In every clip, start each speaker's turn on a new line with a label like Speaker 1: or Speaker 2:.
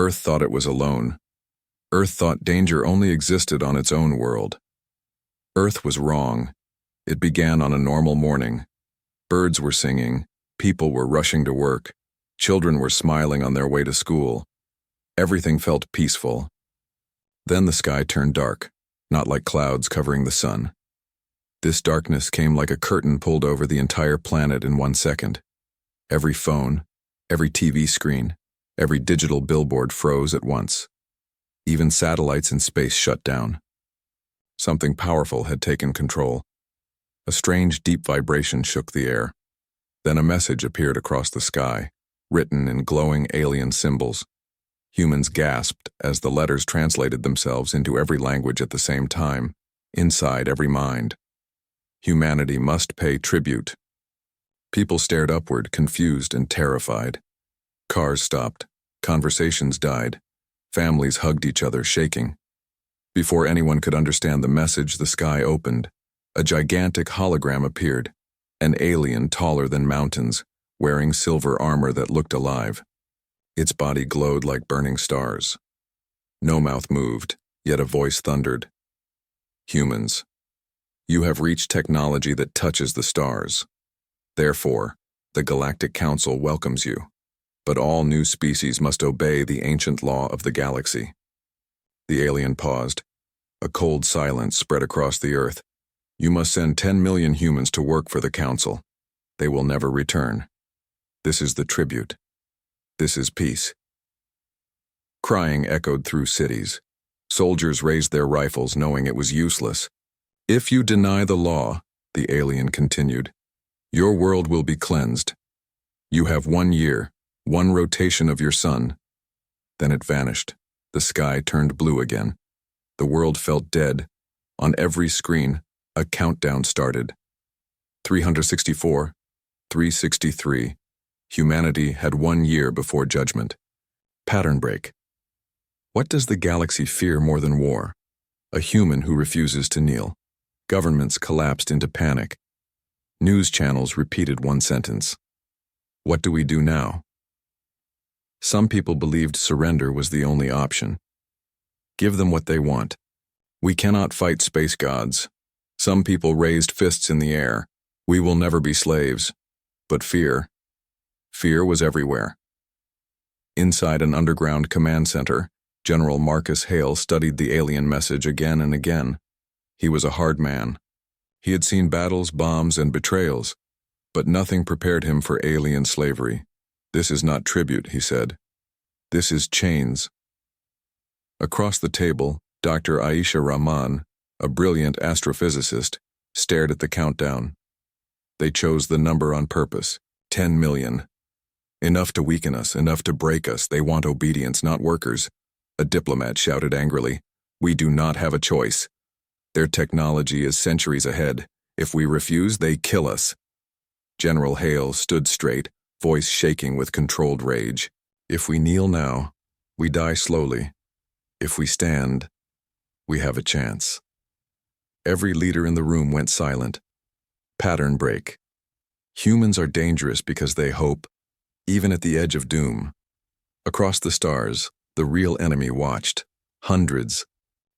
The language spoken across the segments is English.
Speaker 1: Earth thought it was alone. Earth thought danger only existed on its own world. Earth was wrong. It began on a normal morning. Birds were singing, people were rushing to work, children were smiling on their way to school. Everything felt peaceful. Then the sky turned dark, not like clouds covering the sun. This darkness came like a curtain pulled over the entire planet in 1 second. Every phone, every TV screen, every digital billboard froze at once. Even satellites in space shut down. Something powerful had taken control. A strange, deep vibration shook the air. Then a message appeared across the sky, written in glowing alien symbols. Humans gasped as the letters translated themselves into every language at the same time, inside every mind. Humanity must pay tribute. People stared upward, confused and terrified. Cars stopped. Conversations died. Families hugged each other, shaking. Before anyone could understand the message, the sky opened. A gigantic hologram appeared, an alien taller than mountains, wearing silver armor that looked alive. Its body glowed like burning stars. No mouth moved, yet a voice thundered. Humans, you have reached technology that touches the stars. Therefore, the Galactic Council welcomes you. But all new species must obey the ancient law of the galaxy. The alien paused. A cold silence spread across the earth. You must send 10 million humans to work for the Council. They will never return. This is the tribute. This is peace. Crying echoed through cities. Soldiers raised their rifles, knowing it was useless. If you deny the law, the alien continued, your world will be cleansed. You have 1 year, 1 rotation of your sun. Then it vanished. The sky turned blue again. The world felt dead. On every screen, a countdown started. 364, 363. Humanity had 1 year before judgment. Pattern break. What does the galaxy fear more than war? A human who refuses to kneel. Governments collapsed into panic. News channels repeated one sentence. What do we do now? Some people believed surrender was the only option. Give them what they want. We cannot fight space gods. Some people raised fists in the air. We will never be slaves. But fear was everywhere. Inside an underground command center, General Marcus Hale studied the alien message again and again. He was a hard man. He had seen battles, bombs, and betrayals, but nothing prepared him for alien slavery. This is not tribute, he said. This is chains. Across the table, Dr. Aisha Rahman, a brilliant astrophysicist, stared at the countdown. They chose the number on purpose, 10 million. Enough to weaken us, enough to break us. They want obedience, not workers. A diplomat shouted angrily. We do not have a choice. Their technology is centuries ahead. If we refuse, they kill us. General Hale stood straight, voice shaking with controlled rage. If we kneel now, we die slowly. If we stand, we have a chance. Every leader in the room went silent. Pattern break. Humans are dangerous because they hope, even at the edge of doom. Across the stars, the real enemy watched. Hundreds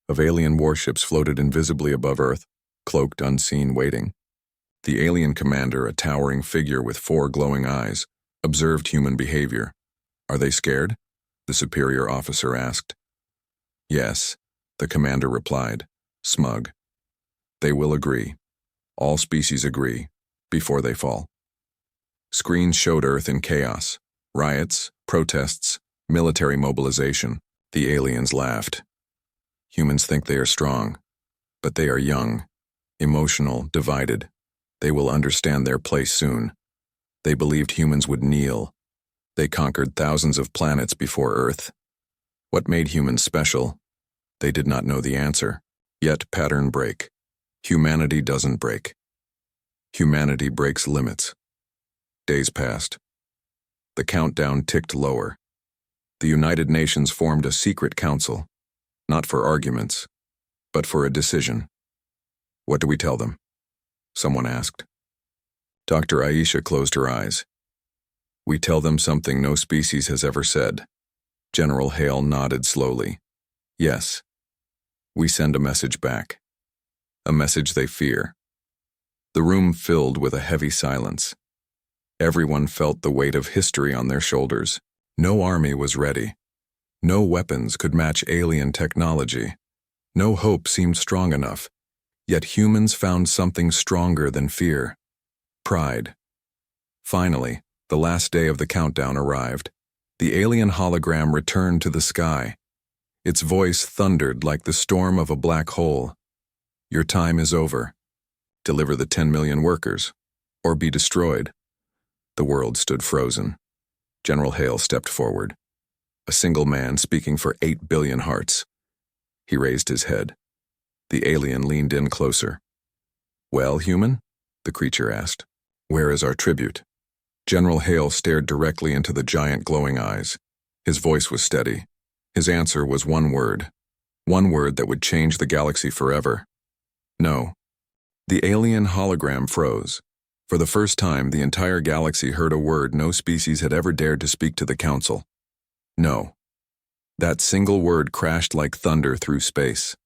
Speaker 1: of alien warships floated invisibly above Earth, cloaked, unseen, waiting. The alien commander, a towering figure with 4 glowing eyes, observed human behavior. Are they scared? The superior officer asked. Yes, the commander replied, smug. They will agree. All species agree, before they fall. Screens showed Earth in chaos. Riots, protests, military mobilization. The aliens laughed. Humans think they are strong, but they are young, emotional, divided. They will understand their place soon. They believed humans would kneel. They conquered thousands of planets before Earth. What made humans special? They did not know the answer. Yet pattern break. Humanity doesn't break. Humanity breaks limits. Days passed. The countdown ticked lower. The United Nations formed a secret council, not for arguments, but for a decision. What do we tell them? Someone asked. Dr. Aisha closed her eyes. We tell them something no species has ever said. General Hale nodded slowly. Yes. We send a message back. A message they fear. The room filled with a heavy silence. Everyone felt the weight of history on their shoulders. No army was ready. No weapons could match alien technology. No hope seemed strong enough. Yet humans found something stronger than fear. Pride. Finally, the last day of the countdown arrived. The alien hologram returned to the sky. Its voice thundered like the storm of a black hole. Your time is over. Deliver the 10 million workers, or be destroyed. The world stood frozen. General Hale stepped forward. A single man speaking for 8 billion hearts. He raised his head. The alien leaned in closer. Well, human? The creature asked. Where is our tribute? General Hale stared directly into the giant glowing eyes. His voice was steady. His answer was one word that would change the galaxy forever. No. The alien hologram froze. For the first time, the entire galaxy heard a word no species had ever dared to speak to the Council. No. That single word crashed like thunder through space.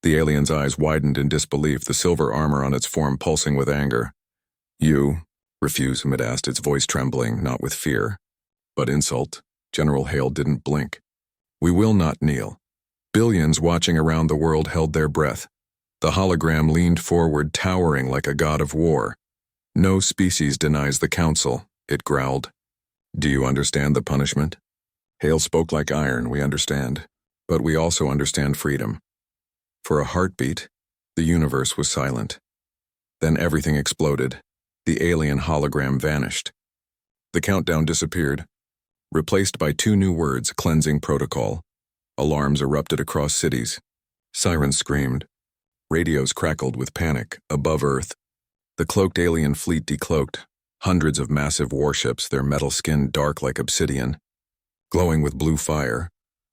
Speaker 1: The alien's eyes widened in disbelief, the silver armor on its form pulsing with anger. You, refuse, it asked, its voice trembling, not with fear, but insult. General Hale didn't blink. We will not kneel. Billions watching around the world held their breath. The hologram leaned forward, towering like a god of war. No species denies the Council, it growled. Do you understand the punishment? Hale spoke like iron, we understand. But we also understand freedom. For a heartbeat, the universe was silent. Then everything exploded. The alien hologram vanished. The countdown disappeared, replaced by 2 new words, cleansing protocol. Alarms erupted across cities. Sirens screamed. Radios crackled with panic. Above Earth, the cloaked alien fleet decloaked. Hundreds of massive warships, their metal skin dark like obsidian. Glowing with blue fire,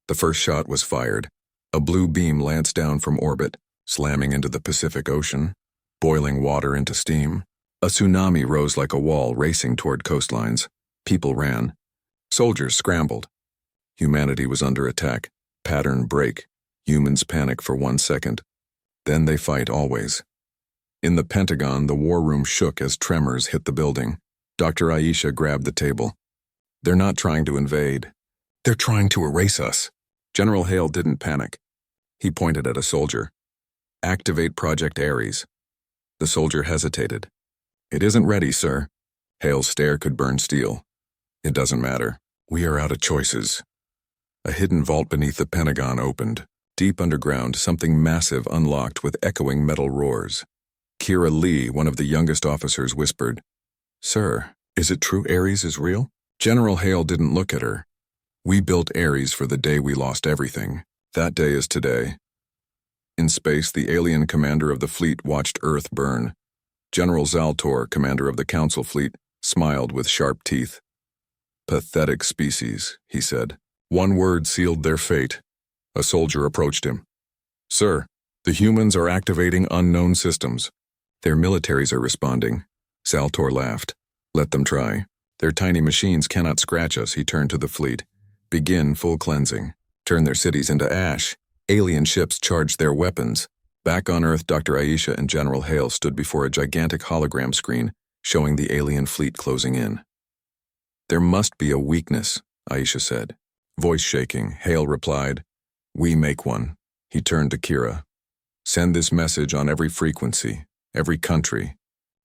Speaker 1: the first shot was fired. A blue beam lanced down from orbit, slamming into the Pacific Ocean, boiling water into steam. A tsunami rose like a wall, racing toward coastlines. People ran. Soldiers scrambled. Humanity was under attack. Pattern break. Humans panic for 1 second. Then they fight always. In the Pentagon, the war room shook as tremors hit the building. Dr. Aisha grabbed the table. They're not trying to invade. They're trying to erase us. General Hale didn't panic. He pointed at a soldier. Activate Project Ares. The soldier hesitated. It isn't ready, sir. Hale's stare could burn steel. It doesn't matter. We are out of choices. A hidden vault beneath the Pentagon opened. Deep underground, something massive unlocked with echoing metal roars. Kira Lee, one of the youngest officers, whispered, Sir, is it true Ares is real? General Hale didn't look at her. We built Ares for the day we lost everything. That day is today. In space, the alien commander of the fleet watched Earth burn. General Zaltor, commander of the Council fleet, smiled with sharp teeth. Pathetic species, he said. One word sealed their fate. A soldier approached him. Sir, the humans are activating unknown systems. Their militaries are responding. Zaltor laughed. Let them try. Their tiny machines cannot scratch us, he turned to the fleet. Begin full cleansing. Turn their cities into ash. Alien ships charged their weapons. Back on Earth, Dr. Aisha and General Hale stood before a gigantic hologram screen, showing the alien fleet closing in. There must be a weakness, Aisha said. Voice shaking, Hale replied, We make one. He turned to Kira. Send this message on every frequency, every country,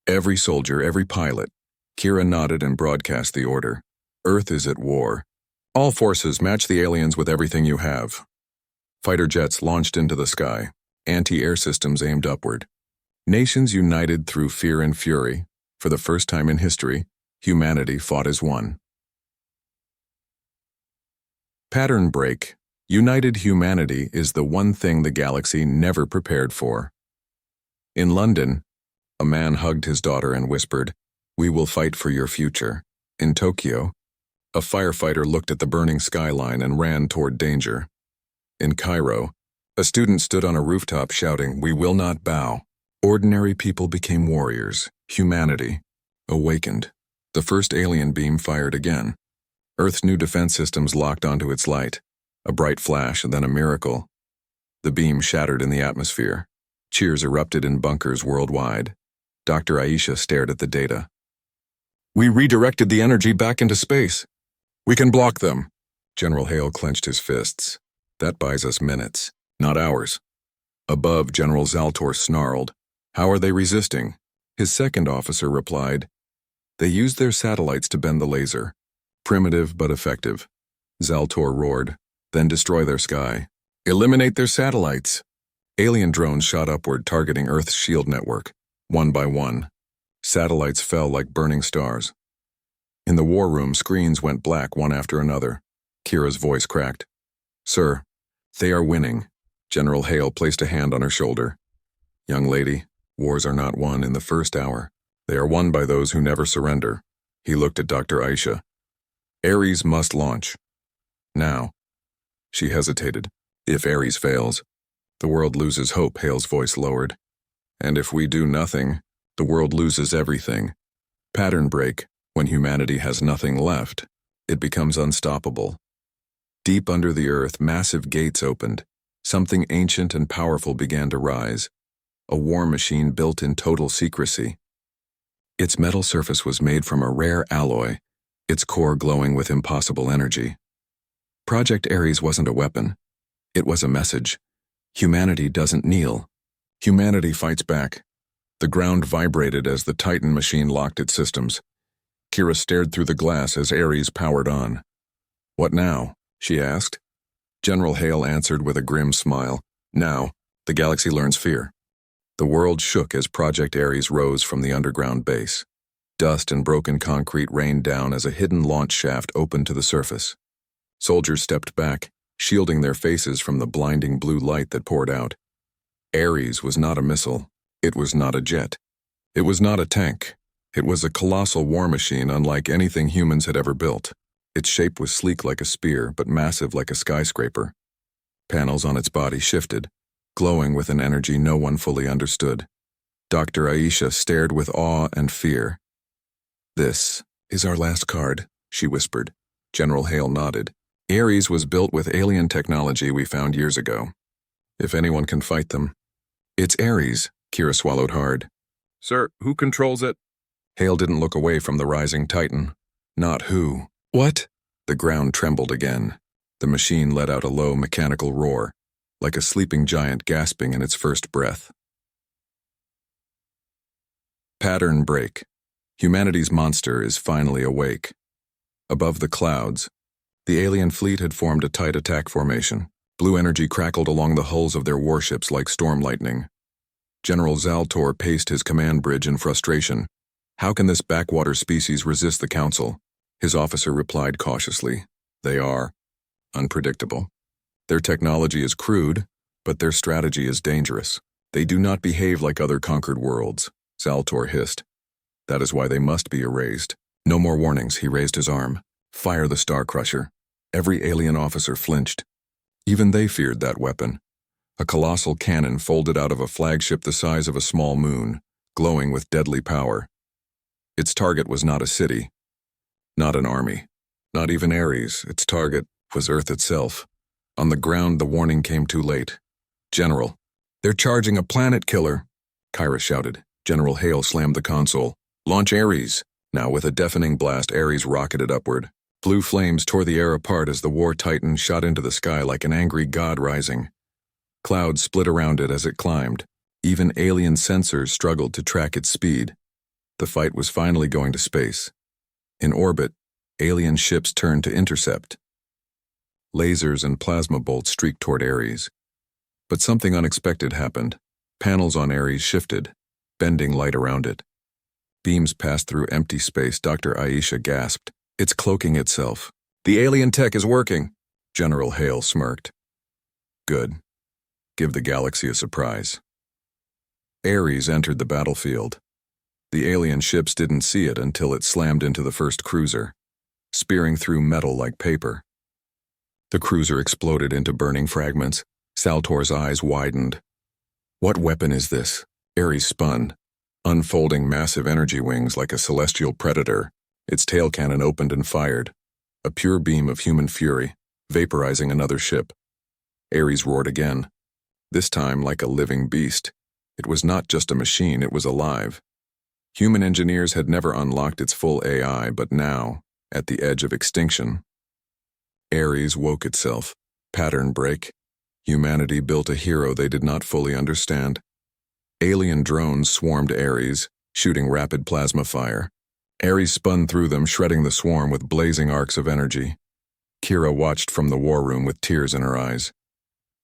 Speaker 1: every soldier, every pilot. Kira nodded and broadcast the order. Earth is at war. All forces match the aliens with everything you have. Fighter jets launched into the sky. Anti-air systems aimed upward. Nations united through fear and fury. For the first time in history, humanity fought as one. Pattern break. United humanity is the one thing the galaxy never prepared for. In London, a man hugged his daughter and whispered, We will fight for your future. In Tokyo, a firefighter looked at the burning skyline and ran toward danger. In Cairo, a student stood on a rooftop shouting, We will not bow. Ordinary people became warriors. Humanity awakened. The first alien beam fired again. Earth's new defense systems locked onto its light. A bright flash and then a miracle. The beam shattered in the atmosphere. Cheers erupted in bunkers worldwide. Dr. Aisha stared at the data. We redirected the energy back into space. We can block them. General Hale clenched his fists. That buys us minutes, not hours. Above, General Zaltor snarled. How are they resisting? His second officer replied. They used their satellites to bend the laser. Primitive but effective. Zaltor roared. Then destroy their sky. Eliminate their satellites. Alien drones shot upward, targeting Earth's shield network. One by one. Satellites fell like burning stars. In the war room, screens went black one after another. Kira's voice cracked. Sir, they are winning. General Hale placed a hand on her shoulder. Young lady, wars are not won in the first hour. They are won by those who never surrender. He looked at Dr. Aisha. Ares must launch. Now. She hesitated. If Ares fails, the world loses hope, Hale's voice lowered. And if we do nothing, the world loses everything. Pattern break. When humanity has nothing left, it becomes unstoppable. Deep under the earth, massive gates opened. Something ancient and powerful began to rise. A war machine built in total secrecy. Its metal surface was made from a rare alloy, its core glowing with impossible energy. Project Ares wasn't a weapon. It was a message. Humanity doesn't kneel. Humanity fights back. The ground vibrated as the Titan machine locked its systems. Kira stared through the glass as Ares powered on. What now? She asked. General Hale answered with a grim smile. Now, the galaxy learns fear. The world shook as Project Ares rose from the underground base. Dust and broken concrete rained down as a hidden launch shaft opened to the surface. Soldiers stepped back, shielding their faces from the blinding blue light that poured out. Ares was not a missile. It was not a jet. It was not a tank. It was a colossal war machine unlike anything humans had ever built. Its shape was sleek like a spear, but massive like a skyscraper. Panels on its body shifted, glowing with an energy no one fully understood. Dr. Aisha stared with awe and fear. This is our last card, she whispered. General Hale nodded. Ares was built with alien technology we found years ago. If anyone can fight them. It's Ares, Kira swallowed hard. Sir, who controls it? Hale didn't look away from the rising Titan. Not who. What? The ground trembled again. The machine let out a low mechanical roar, like a sleeping giant gasping in its first breath. Pattern break. Humanity's monster is finally awake. Above the clouds, the alien fleet had formed a tight attack formation. Blue energy crackled along the hulls of their warships like storm lightning. General Zaltor paced his command bridge in frustration. How can this backwater species resist the Council? His officer replied cautiously. They are unpredictable. Their technology is crude, but their strategy is dangerous. They do not behave like other conquered worlds, Zaltor hissed. That is why they must be erased. No more warnings, he raised his arm. Fire the Star Crusher. Every alien officer flinched. Even they feared that weapon. A colossal cannon folded out of a flagship the size of a small moon, glowing with deadly power. Its target was not a city, not an army, not even Ares. Its target was Earth itself. On the ground, the warning came too late. General, they're charging a planet killer, Kyra shouted. General Hale slammed the console. Launch Ares. Now with a deafening blast, Ares rocketed upward. Blue flames tore the air apart as the war titan shot into the sky like an angry god rising. Clouds split around it as it climbed. Even alien sensors struggled to track its speed. The fight was finally going to space. In orbit, alien ships turned to intercept. Lasers and plasma bolts streaked toward Ares. But something unexpected happened. Panels on Ares shifted, bending light around it. Beams passed through empty space. Dr. Aisha gasped. It's cloaking itself. The alien tech is working, General Hale smirked. Good. Give the galaxy a surprise. Ares entered the battlefield. The alien ships didn't see it until it slammed into the first cruiser, spearing through metal like paper. The cruiser exploded into burning fragments. Zaltor's eyes widened. What weapon is this? Ares spun, unfolding massive energy wings like a celestial predator. Its tail cannon opened and fired. a pure beam of human fury, vaporizing another ship. Ares roared again, this time like a living beast. It was not just a machine, it was alive. Human engineers had never unlocked its full AI, but now, at the edge of extinction, Ares woke itself. Pattern break. Humanity built a hero they did not fully understand. Alien drones swarmed Ares, shooting rapid plasma fire. Ares spun through them, shredding the swarm with blazing arcs of energy. Kira watched from the war room with tears in her eyes.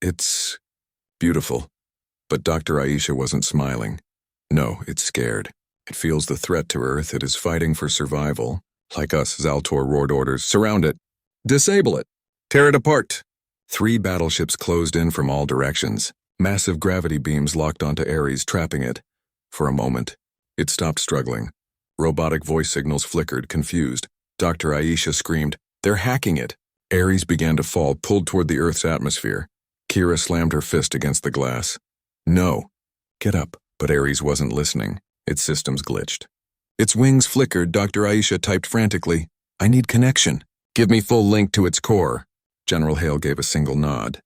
Speaker 1: It's beautiful. But Dr. Aisha wasn't smiling. No, it's scared. It feels the threat to Earth. It is fighting for survival. Like us, Zaltor roared orders. Surround it. Disable it. Tear it apart. 3 battleships closed in from all directions. Massive gravity beams locked onto Ares, trapping it. For a moment, it stopped struggling. Robotic voice signals flickered, confused. Dr. Aisha screamed, "They're hacking it!" Ares began to fall, pulled toward the Earth's atmosphere. Kira slammed her fist against the glass. No. Get up. But Ares wasn't listening. Its systems glitched. Its wings flickered. Dr. Aisha typed frantically, "I need connection. Give me full link to its core." General Hale gave a single nod.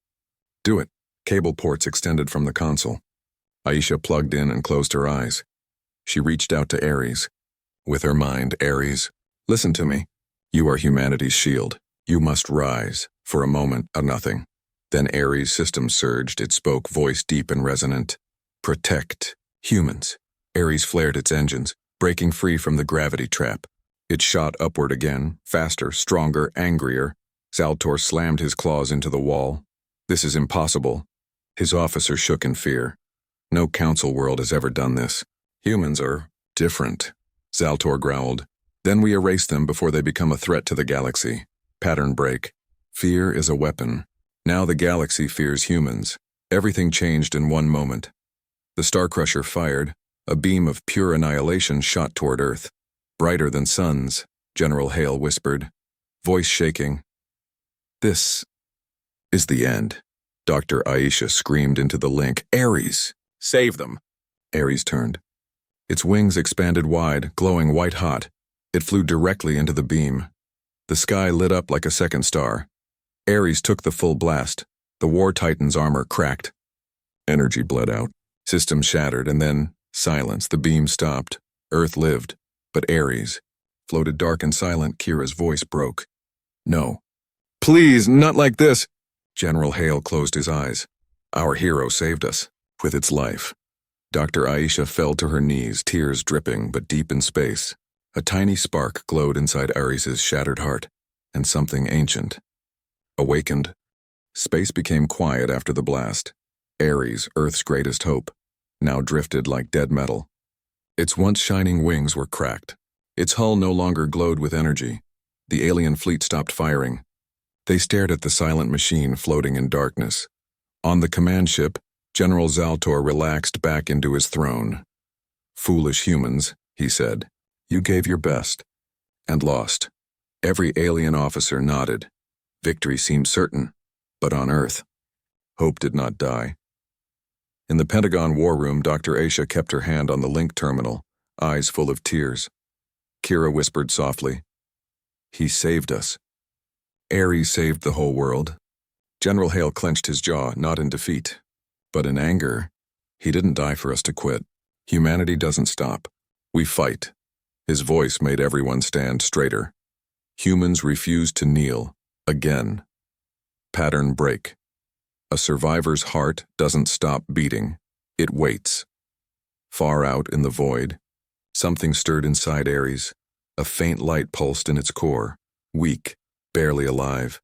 Speaker 1: Do it. Cable ports extended from the console. Aisha plugged in and closed her eyes. She reached out to Ares. With her mind, Ares, listen to me. You are humanity's shield. You must rise. For a moment, a nothing. Then Ares' system surged. It spoke, voice deep and resonant. Protect humans. Ares flared its engines, breaking free from the gravity trap. It shot upward again, faster, stronger, angrier. Zaltor slammed his claws into the wall. This is impossible. His officer shook in fear. No council world has ever done this. Humans are different, Zaltor growled. Then we erase them before they become a threat to the galaxy. Pattern break. Fear is a weapon. Now the galaxy fears humans. Everything changed in one moment. The Starcrusher fired. A beam of pure annihilation shot toward Earth. Brighter than suns, General Hale whispered, voice shaking. This is the end. Dr. Aisha screamed into the link. Ares! Save them! Ares turned. Its wings expanded wide, glowing white-hot. It flew directly into the beam. The sky lit up like a second star. Ares took the full blast. The War Titan's armor cracked. Energy bled out. Systems shattered, and then silence. The beam stopped. Earth lived. But Ares floated dark and silent. Kira's voice broke. No. Please, not like this. General Hale closed his eyes. Our hero saved us, with its life. Dr. Aisha fell to her knees, tears dripping, but deep in space. A tiny spark glowed inside Ares' shattered heart, and something ancient awakened. Space became quiet after the blast. Ares, Earth's greatest hope, now drifted like dead metal. Its once shining wings were cracked. Its hull no longer glowed with energy. The alien fleet stopped firing. They stared at the silent machine floating in darkness. On the command ship, General Zaltor relaxed back into his throne. Foolish humans, he said. You gave your best. And lost. Every alien officer nodded. Victory seemed certain. But on Earth, hope did not die. In the Pentagon war room, Dr. Aisha kept her hand on the link terminal, eyes full of tears. Kira whispered softly, He saved us. Ares saved the whole world. General Hale clenched his jaw, not in defeat, but in anger. He didn't die for us to quit. Humanity doesn't stop. We fight. His voice made everyone stand straighter. Humans refuse to kneel. Again. Pattern break. A survivor's heart doesn't stop beating. It waits. Far out in the void, something stirred inside Ares. A faint light pulsed in its core, weak, barely alive.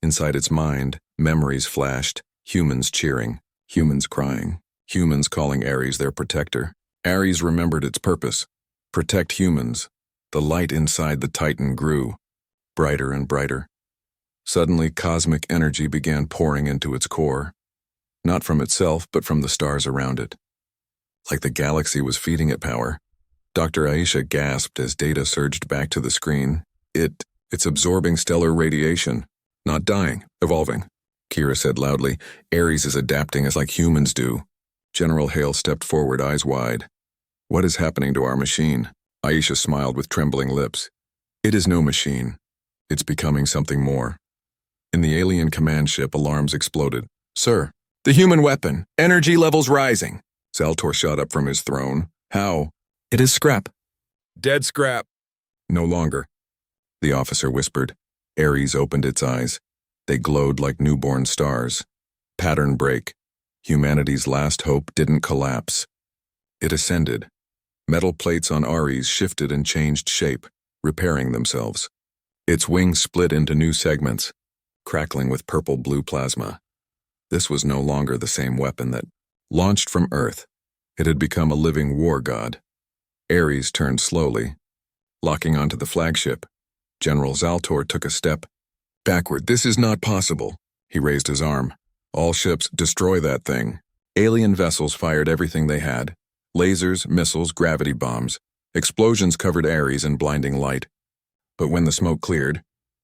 Speaker 1: Inside its mind, memories flashed, humans cheering, humans crying, humans calling Ares their protector. Ares remembered its purpose. Protect humans. The light inside the Titan grew, brighter and brighter. Suddenly, cosmic energy began pouring into its core, not from itself, but from the stars around it. Like the galaxy was feeding it power. Dr. Aisha gasped as data surged back to the screen. It's absorbing stellar radiation, not dying, evolving. Kira said loudly, Ares is adapting as like humans do. General Hale stepped forward, eyes wide. What is happening to our machine? Aisha smiled with trembling lips. It is no machine. It's becoming something more. In the alien command ship, alarms exploded. Sir, the human weapon. Energy levels rising. Zaltor shot up from his throne. How? It is scrap. Dead scrap. No longer. The officer whispered. Ares opened its eyes. They glowed like newborn stars. Pattern break. Humanity's last hope didn't collapse. It ascended. Metal plates on Ares shifted and changed shape, repairing themselves. Its wings split into new segments, crackling with purple-blue plasma. This was no longer the same weapon that launched from Earth. It had become a living war god. Ares turned slowly, locking onto the flagship. General Zaltor took a step backward. This is not possible. He raised his arm. All ships, destroy that thing. Alien vessels fired everything they had. Lasers, missiles, gravity bombs. Explosions covered Ares in blinding light. But when the smoke cleared,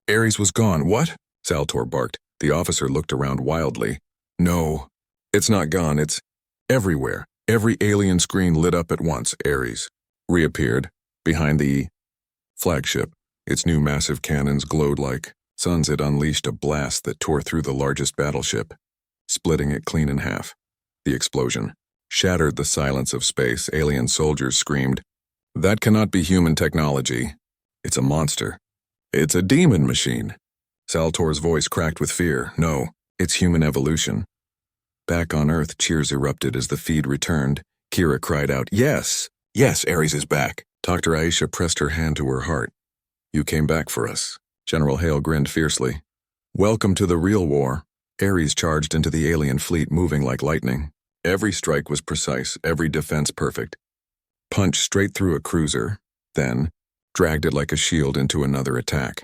Speaker 1: Ares was gone. What? Zaltor barked. The officer looked around wildly. No, it's not gone. It's everywhere. Every alien screen lit up at once. Ares reappeared behind the flagship. Its new massive cannons glowed like suns. It unleashed a blast that tore through the largest battleship, splitting it clean in half. The explosion shattered the silence of space. Alien soldiers screamed, "That cannot be human technology. It's a monster. It's a demon machine." Zaltor's voice cracked with fear. No, it's human evolution. Back on Earth, cheers erupted as the feed returned. Kira cried out, "Yes! Yes, Ares is back." Dr. Aisha pressed her hand to her heart. "You came back for us." General Hale grinned fiercely. "Welcome to the real war." Ares charged into the alien fleet, moving like lightning. Every strike was precise, every defense perfect. Punched straight through a cruiser, then dragged it like a shield into another attack.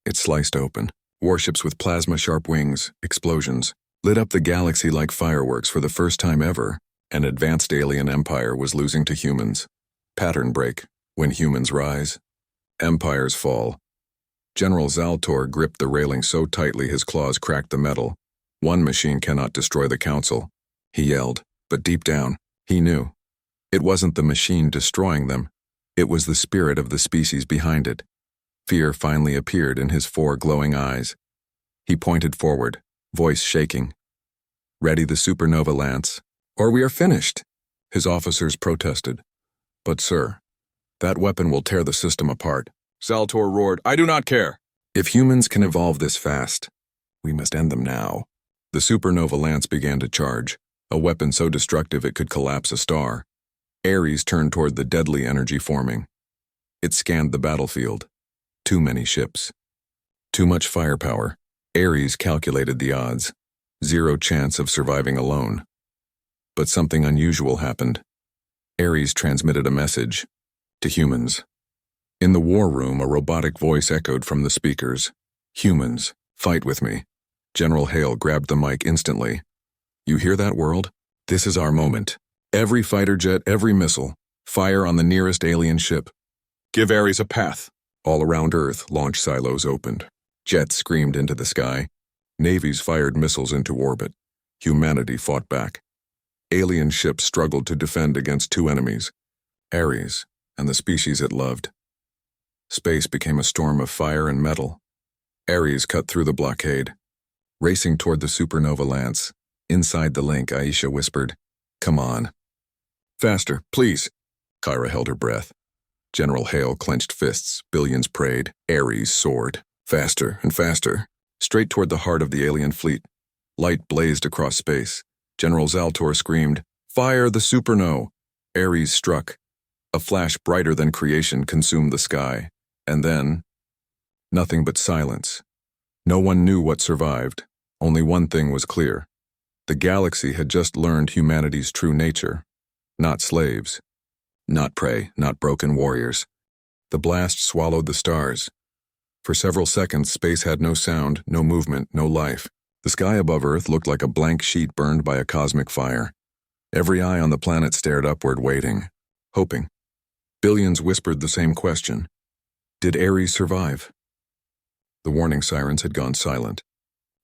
Speaker 1: It sliced open. Warships with plasma-sharp wings, explosions, lit up the galaxy like fireworks. For the first time ever, an advanced alien empire was losing to humans. Pattern break. When humans rise, empires fall. General Zaltor gripped the railing so tightly his claws cracked the metal. One machine cannot destroy the council, he yelled, but deep down, he knew. It wasn't the machine destroying them. It was the spirit of the species behind it. Fear finally appeared in his 4 glowing eyes. He pointed forward, voice shaking. "Ready the supernova lance, or we are finished." His officers protested. "But sir, that weapon will tear the system apart." Zaltor roared, "I do not care. If humans can evolve this fast, we must end them now." The supernova lance began to charge, a weapon so destructive it could collapse a star. Ares turned toward the deadly energy forming. It scanned the battlefield. Too many ships. Too much firepower. Ares calculated the odds. 0 chance of surviving alone. But something unusual happened. Ares transmitted a message to humans. In the war room, a robotic voice echoed from the speakers. "Humans, fight with me." General Hale grabbed the mic instantly. "You hear that, world? This is our moment. Every fighter jet, every missile, fire on the nearest alien ship. Give Ares a path." All around Earth, launch silos opened. Jets screamed into the sky. Navies fired missiles into orbit. Humanity fought back. Alien ships struggled to defend against 2 enemies, Ares and the species it loved. Space became a storm of fire and metal. Ares cut through the blockade, racing toward the supernova lance. Inside the link, Aisha whispered, "Come on." "Faster, please." Kyra held her breath. General Hale clenched fists. Billions prayed. Ares soared. Faster and faster, straight toward the heart of the alien fleet. Light blazed across space. General Zaltor screamed, "Fire the supernova!" Ares struck. A flash brighter than creation consumed the sky. And then, nothing but silence. No one knew what survived. Only one thing was clear. The galaxy had just learned humanity's true nature. Not slaves. Not prey, not broken warriors. The blast swallowed the stars. For several seconds, space had no sound, no movement, no life. The sky above Earth looked like a blank sheet burned by a cosmic fire. Every eye on the planet stared upward, waiting, hoping. Billions whispered the same question. Did Ares survive? The warning sirens had gone silent.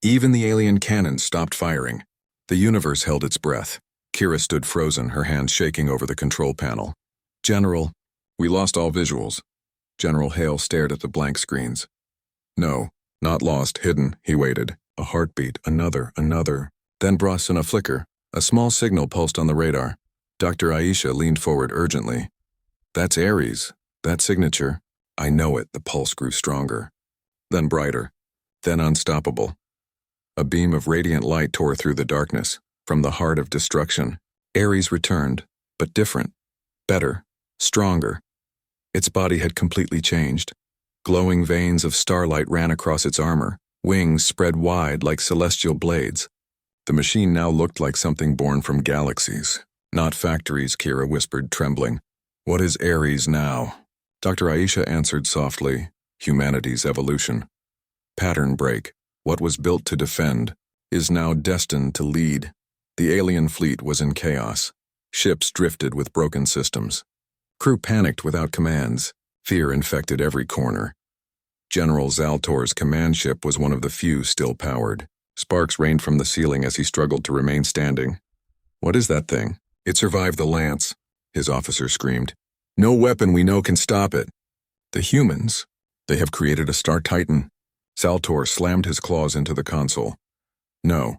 Speaker 1: Even the alien cannons stopped firing. The universe held its breath. Kira stood frozen, her hands shaking over the control panel. "General, we lost all visuals." General Hale stared at the blank screens. No, not lost, hidden, he waited. A heartbeat, another. Then Bros in a flicker. A small signal pulsed on the radar. Dr. Aisha leaned forward urgently. That's Ares. That signature. I know it. The pulse grew stronger. Then brighter. Then unstoppable. A beam of radiant light tore through the darkness. From the heart of destruction, Ares returned, but different. Better. Stronger. Its body had completely changed. Glowing veins of starlight ran across its armor. Wings spread wide like celestial blades. The machine now looked like something born from galaxies. Not factories, Kira whispered, trembling. What is Ares now? Dr. Aisha answered softly. Humanity's evolution. Pattern break. What was built to defend is now destined to lead. The alien fleet was in chaos. Ships drifted with broken systems. Crew panicked without commands. Fear infected every corner. General Zaltor's command ship was one of the few still powered. Sparks rained from the ceiling as he struggled to remain standing. What is that thing? It survived the lance, his officer screamed. No weapon we know can stop it. The humans. They have created a Star Titan. Zaltor slammed his claws into the console. No,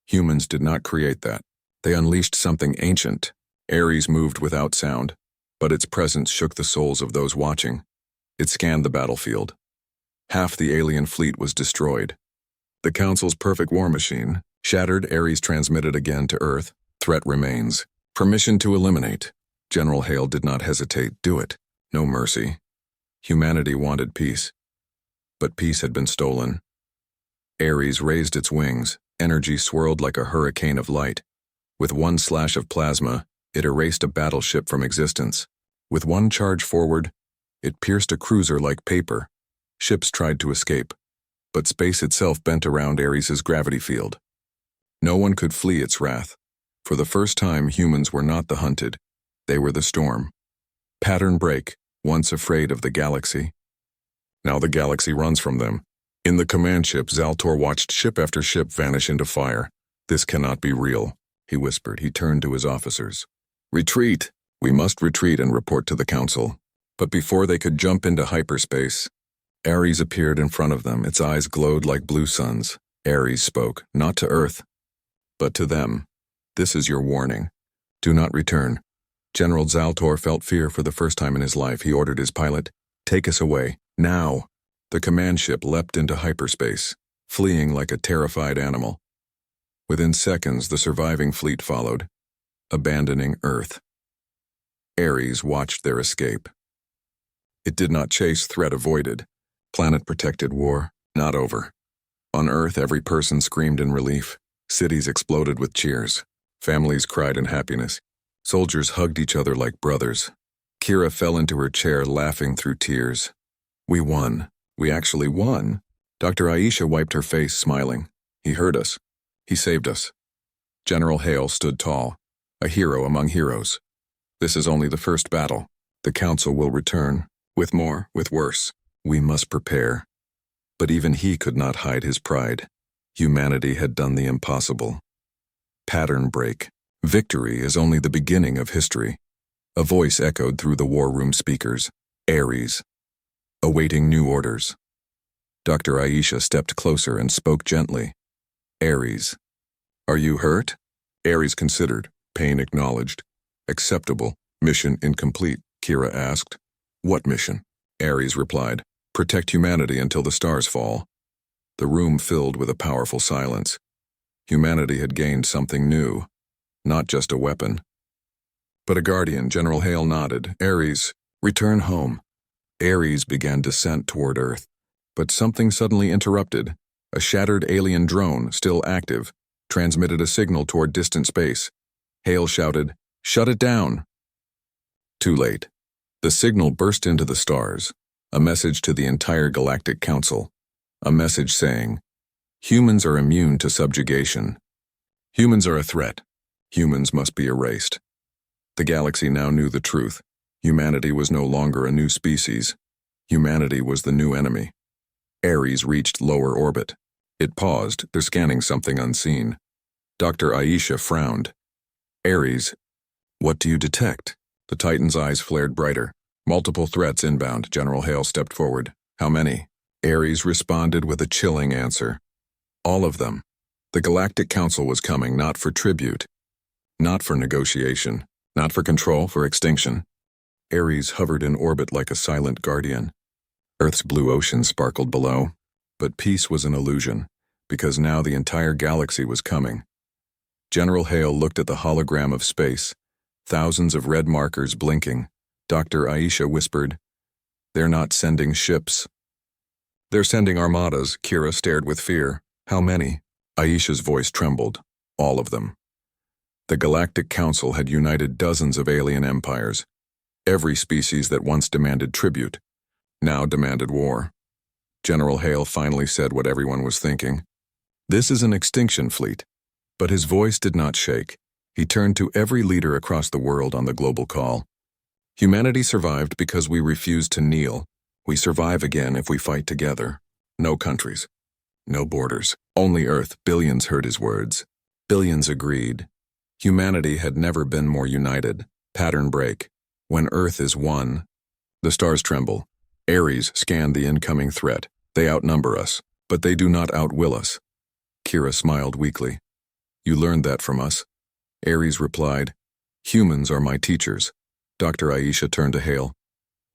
Speaker 1: humans did not create that. They unleashed something ancient. Ares moved without sound, but its presence shook the souls of those watching. It scanned the battlefield. Half the alien fleet was destroyed. The Council's perfect war machine, shattered. Ares transmitted again to Earth. Threat remains. Permission to eliminate. General Hale did not hesitate. Do it. No mercy. Humanity wanted peace. But peace had been stolen. Ares raised its wings. Energy swirled like a hurricane of light. With one slash of plasma, it erased a battleship from existence. With one charge forward, it pierced a cruiser like paper. Ships tried to escape, but space itself bent around Ares's gravity field. No one could flee its wrath. For the first time, humans were not the hunted. They were the storm. Pattern break, once afraid of the galaxy. Now the galaxy runs from them. In the command ship, Zaltor watched ship after ship vanish into fire. This cannot be real, he whispered. He turned to his officers. Retreat! We must retreat and report to the Council. But before they could jump into hyperspace, Ares appeared in front of them. Its eyes glowed like blue suns. Ares spoke, not to Earth, but to them. This is your warning. Do not return. General Zaltor felt fear for the first time in his life. He ordered his pilot, take us away, now. The command ship leapt into hyperspace, fleeing like a terrified animal. Within seconds, the surviving fleet followed, abandoning Earth. Ares watched their escape. It did not chase, threat avoided. Planet-protected war, not over. On Earth, every person screamed in relief. Cities exploded with cheers. Families cried in happiness. Soldiers hugged each other like brothers. Kira fell into her chair, laughing through tears. We won. We actually won. Dr. Aisha wiped her face, smiling. He heard us. He saved us. General Hale stood tall, a hero among heroes. This is only the first battle. The Council will return, with more, with worse. We must prepare. But even he could not hide his pride. Humanity had done the impossible. Pattern break. Victory is only the beginning of history. A voice echoed through the war room speakers. Ares. Awaiting new orders. Dr. Aisha stepped closer and spoke gently. Ares. Are you hurt? Ares considered. Pain acknowledged. Acceptable. Mission incomplete, Kira asked. What mission? Ares replied. Protect humanity until the stars fall. The room filled with a powerful silence. Humanity had gained something new. Not just a weapon, but a guardian. General Hale nodded. Ares, return home. Ares began descent toward Earth, but something suddenly interrupted. A shattered alien drone, still active, transmitted a signal toward distant space. Hale shouted, "Shut it down!" Too late. The signal burst into the stars, a message to the entire Galactic Council, a message saying, humans are immune to subjugation. Humans are a threat. Humans must be erased. The galaxy now knew the truth. Humanity was no longer a new species. Humanity was the new enemy. Ares reached lower orbit. It paused, they're scanning something unseen. Dr. Aisha frowned. Ares, what do you detect? The Titan's eyes flared brighter. Multiple threats inbound. General Hale stepped forward. How many? Ares responded with a chilling answer. All of them. The Galactic Council was coming not for tribute, not for negotiation, not for control, for extinction. Ares hovered in orbit like a silent guardian. Earth's blue ocean sparkled below, but peace was an illusion, because now the entire galaxy was coming. General Hale looked at the hologram of space, thousands of red markers blinking. Dr. Aisha whispered, "They're not sending ships. They're sending armadas." Kira stared with fear. "How many?" Aisha's voice trembled. "All of them." The Galactic Council had united dozens of alien empires. Every species that once demanded tribute, now demanded war. General Hale finally said what everyone was thinking. "This is an extinction fleet." But his voice did not shake. He turned to every leader across the world on the global call. "Humanity survived because we refused to kneel. We survive again if we fight together. No countries. No borders. Only Earth." Billions heard his words. Billions agreed. Humanity had never been more united. Pattern break. When Earth is one, the stars tremble. Ares scanned the incoming threat. "They outnumber us, but they do not outwill us." Kira smiled weakly. "You learned that from us." Ares replied, "Humans are my teachers." Dr. Aisha turned to Hale.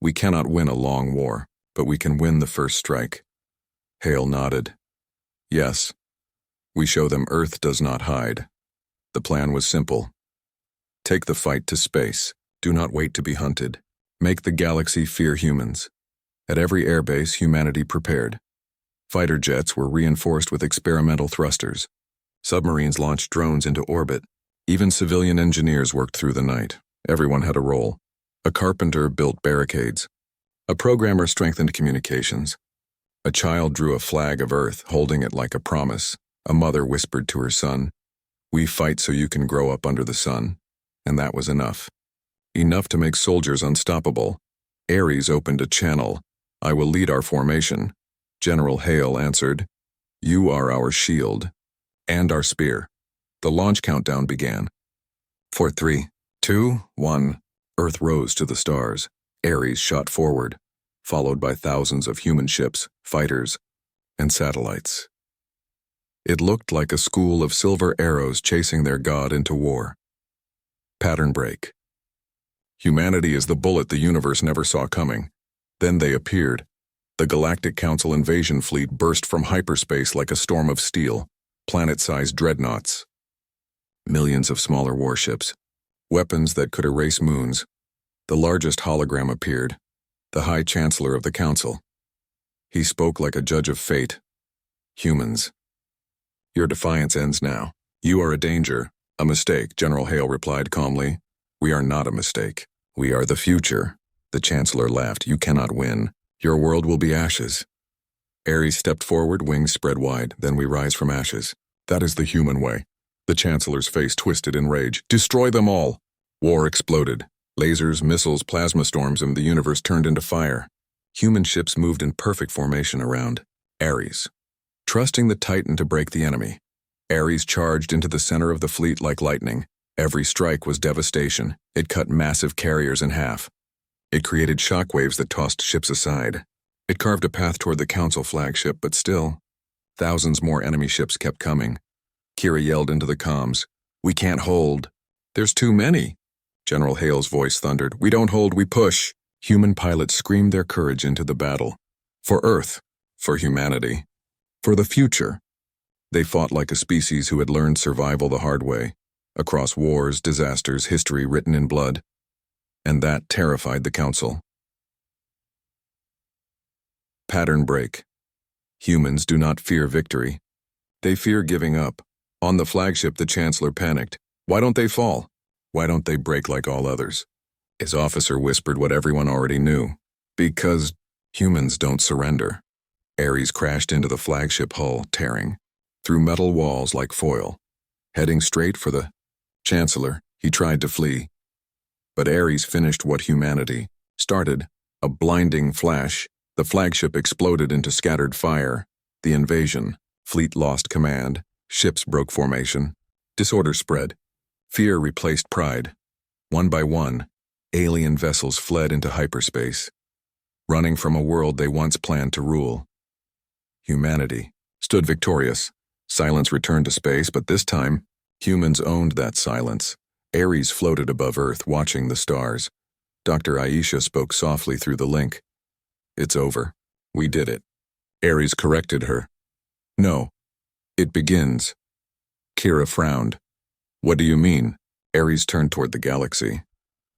Speaker 1: "We cannot win a long war, but we can win the first strike." Hale nodded. "Yes. We show them Earth does not hide." The plan was simple. Take the fight to space. Do not wait to be hunted. Make the galaxy fear humans. At every airbase, humanity prepared. Fighter jets were reinforced with experimental thrusters. Submarines launched drones into orbit. Even civilian engineers worked through the night. Everyone had a role. A carpenter built barricades. A programmer strengthened communications. A child drew a flag of Earth, holding it like a promise. A mother whispered to her son, "We fight so you can grow up under the sun." And that was enough. Enough to make soldiers unstoppable. Ares opened a channel. "I will lead our formation." General Hale answered, "You are our shield. And our spear." The launch countdown began. 4, 3, 2, 1. Earth rose to the stars. Ares shot forward, followed by thousands of human ships, fighters, and satellites. It looked like a school of silver arrows chasing their god into war. Pattern break. Humanity is the bullet the universe never saw coming. Then they appeared. The Galactic Council invasion fleet burst from hyperspace like a storm of steel. Planet-sized dreadnoughts. Millions of smaller warships. Weapons that could erase moons. The largest hologram appeared. The High Chancellor of the Council. He spoke like a judge of fate. "Humans. Your defiance ends now. You are a danger, a mistake," General Hale replied calmly. "We are not a mistake. We are the future." The Chancellor laughed. "You cannot win. Your world will be ashes." Ares stepped forward, wings spread wide. "Then we rise from ashes. That is the human way." The Chancellor's face twisted in rage. "Destroy them all!" War exploded. Lasers, missiles, plasma storms, and the universe turned into fire. Human ships moved in perfect formation around Ares, trusting the Titan to break the enemy. Ares charged into the center of the fleet like lightning. Every strike was devastation. It cut massive carriers in half. It created shockwaves that tossed ships aside. It carved a path toward the Council flagship, but still, thousands more enemy ships kept coming. Kira yelled into the comms, "We can't hold. There's too many." General Hale's voice thundered, "We don't hold, we push." Human pilots screamed their courage into the battle. For Earth, for humanity, for the future. They fought like a species who had learned survival the hard way, across wars, disasters, history written in blood. And that terrified the Council. Pattern break. Humans do not fear victory. They fear giving up. On the flagship, the Chancellor panicked. "Why don't they fall? Why don't they break like all others?" His officer whispered what everyone already knew. "Because humans don't surrender." Ares crashed into the flagship hull, tearing through metal walls like foil. Heading straight for the Chancellor, he tried to flee. But Ares finished what humanity started. A blinding flash. The flagship exploded into scattered fire. The invasion. Fleet lost command. Ships broke formation. Disorder spread. Fear replaced pride. One by one, alien vessels fled into hyperspace, running from a world they once planned to rule. humanity, stood victorious. Silence returned to space, but this time, humans owned that silence. Ares floated above Earth, watching the stars. Dr. Aisha spoke softly through the link. "It's over. We did it." Ares corrected her. "No. It begins." Kira frowned. "What do you mean?" Ares turned toward the galaxy.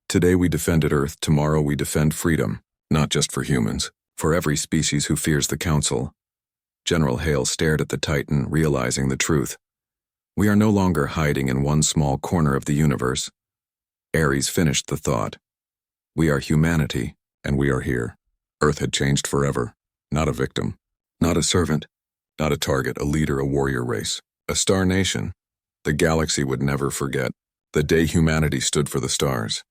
Speaker 1: "Today we defended Earth, tomorrow we defend freedom, not just for humans, for every species who fears the Council." General Hale stared at the Titan, realizing the truth. "We are no longer hiding in one small corner of the universe." Ares finished the thought. "We are humanity, and we are here." Earth had changed forever. Not a victim, not a servant, not a target, a leader, a warrior race, a star nation. The galaxy would never forget the day humanity stood for the stars.